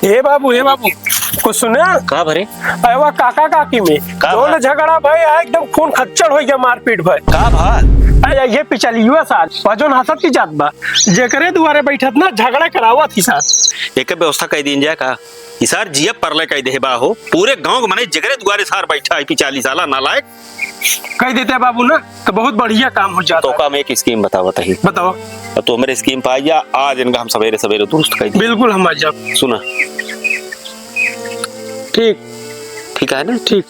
हे बाबू कुछ सुना का भरे अरे वाह काका काकी में दोनों झगड़ा भाई एकदम खून खच्चर हो गया मारपीट भाई का भा अरे ये पिछलियुआ साथ वजन हसत की जात बा जेकरे दुआरे बैठत ना झगड़ा करावा थी साथ एक व्यवस्था कह दीन जाए का इसार जिया परले कह दे बा हो पूरे गांव के माने जगरे दुआरे सार बैठा है 40 साला नालायक कह देते बाबू ना तो बहुत बढ़िया काम हो जाता तो का मैं एक स्कीम बतावत ही बताओ तो मेरे स्कीम पाई जा आज इनका हम सवेरे सवेरे दुरुस्त कर दी बिल्कुल हम जब सुना ठीक है ना ठीक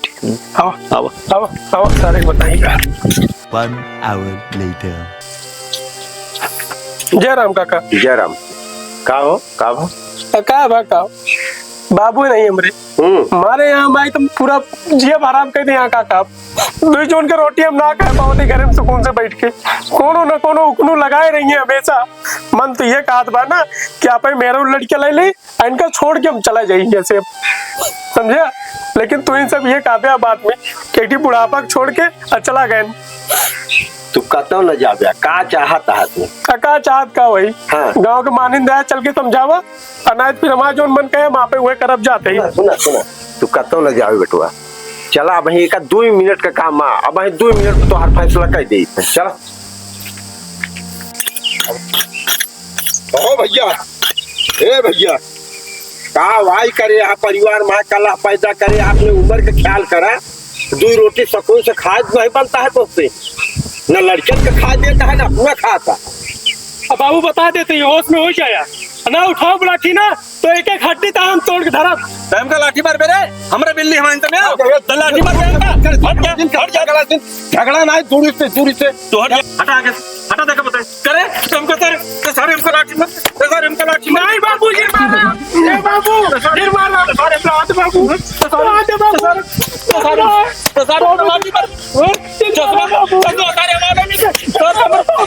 आओ आओ आओ आओ सारे बताइएगा 1 hour later. जय राम काका जय राम का हो का बाबू नहीं हमरे हमारे यहाँ भाई तुम पूरा जिया आराम कर दे यहाँ काका दो जोन के रोटी हम ना खाए पाओ घर में सुकून से बैठ के कोनो न कोनो उकनू लगाए रही है हमेशा मन तो ये कहा बा ना कि आप मेरा लड़के ले ले इनका छोड़ के हम चला जाएंगे ऐसे समझे लेकिन तू इन सब ये कहा बात में केटी बुढ़ापा छोड़ के चला गए तू कतो न जाबे का चाहत है तू का चाहत का वही हाँ। गांव के मानिंदा चल के समझावा अनाज फिर हमारा जोन मन कहे वहां पे हुए करब जाते ही सुना तू कतो न जाबे बेटुआ चला अब एक 2 मिनट का काम है अब 2 मिनट में तो हर फैसला कर दे चल ओ भैया ए भैया का वाई करे यहाँ परिवार में कला पैदा करे आपने उम्र का ख्याल करा 2 रोटी सुकून से खाद नहीं बनता है तो उससे न लड़कन का खा देता है ना पूरा खाता अब बाबू बता देते होश में हो जाया ना उठाओ लाठी ना तो एक एक हड्डी ता हम तोड़ के धरब टाइम का लाठी मार बेरे हमरे बिल्ली हमारे में तो लाठी मार हट जा झगड़ा ना दूरी से तो हटा आगे हटा देखा बता करे तुमको सारे हमको लाठी मार सारे हमको लाठी मार नहीं बाबू ये बाबू फिर मारना सारे हाथ बाबू सारे बाबू सारे लाठी मार चश्मा बाबू सारे मारने नहीं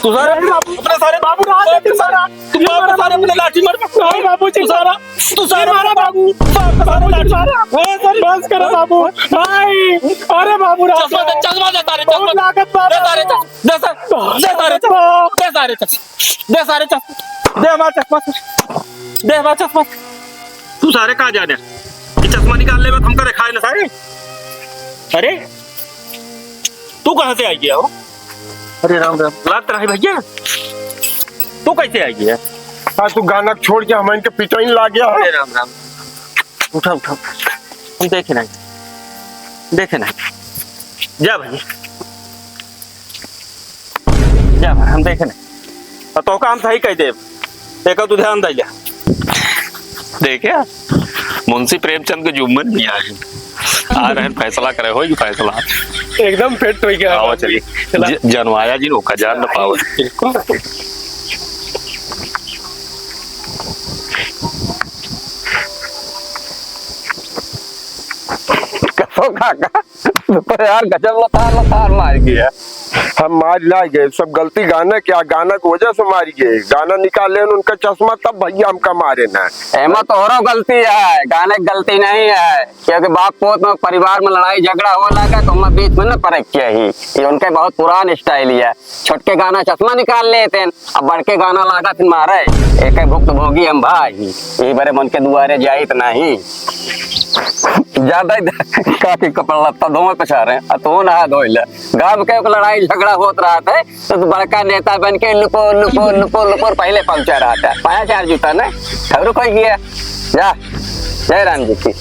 तू सारे अपने सारे बाबू हाथ सारा तुम सारे अपने लाठी मार नहीं बाबू जी सारा तू सारे मारा बाबू सारे लाठी मारा बस करो बाबू भाई अरे बाबू चश्मा दे सारे चश्मा लागत दे चश्मा तू सारे कहाँ जाने ये चश्मा निकाल ले हम करे खाए ना सारे अरे तू कहाँ से आई गया हो अरे राम राम लात रहा है भैया तू कैसे आई गया आज तू गाना छोड़ के हमारे के पिटोइन ला गया अरे राम राम उठा हम देखे नहीं जा भाई जा भाई हम देखे नहीं तो काम सही कह दे एक तू ध्यान दे जा देखे मुंशी प्रेमचंद के जुम्मन भी आ रहे फैसला करे होगी फैसला एकदम फिट हो गया आओ चलिए जनवाया जी का जान न पावे काका तो यार गजब लतार मार गया हम मार ला गए सब गलती गाना क्या गाना की वजह से मार गए गाना निकाले उनका चश्मा तब भैया हमका मारे ना एमा तोहरो गलती है गाने की गलती नहीं है क्योंकि बाप पोत में परिवार में लड़ाई झगड़ा हो लगा तो हम बीच में न परख किया ही ये उनके बहुत पुरान स्टाइल है छोटके गाना चश्मा निकाल लेते अब बड़के गाना लगा फिर मारे एक भुक्त भोगी हम भाई यही बड़े मन के दुआरे जाइत नहीं ज्यादा काफी कपड़ा लत्ता धोए पछा रहे तो नहा धोइल गांव के लड़ाई झगड़ा होत रहा था तो बड़का नेता बन के लुको पहले पहुंचा रहा था पाया 4 जूता ने खबर कोई किया जा जय राम जी की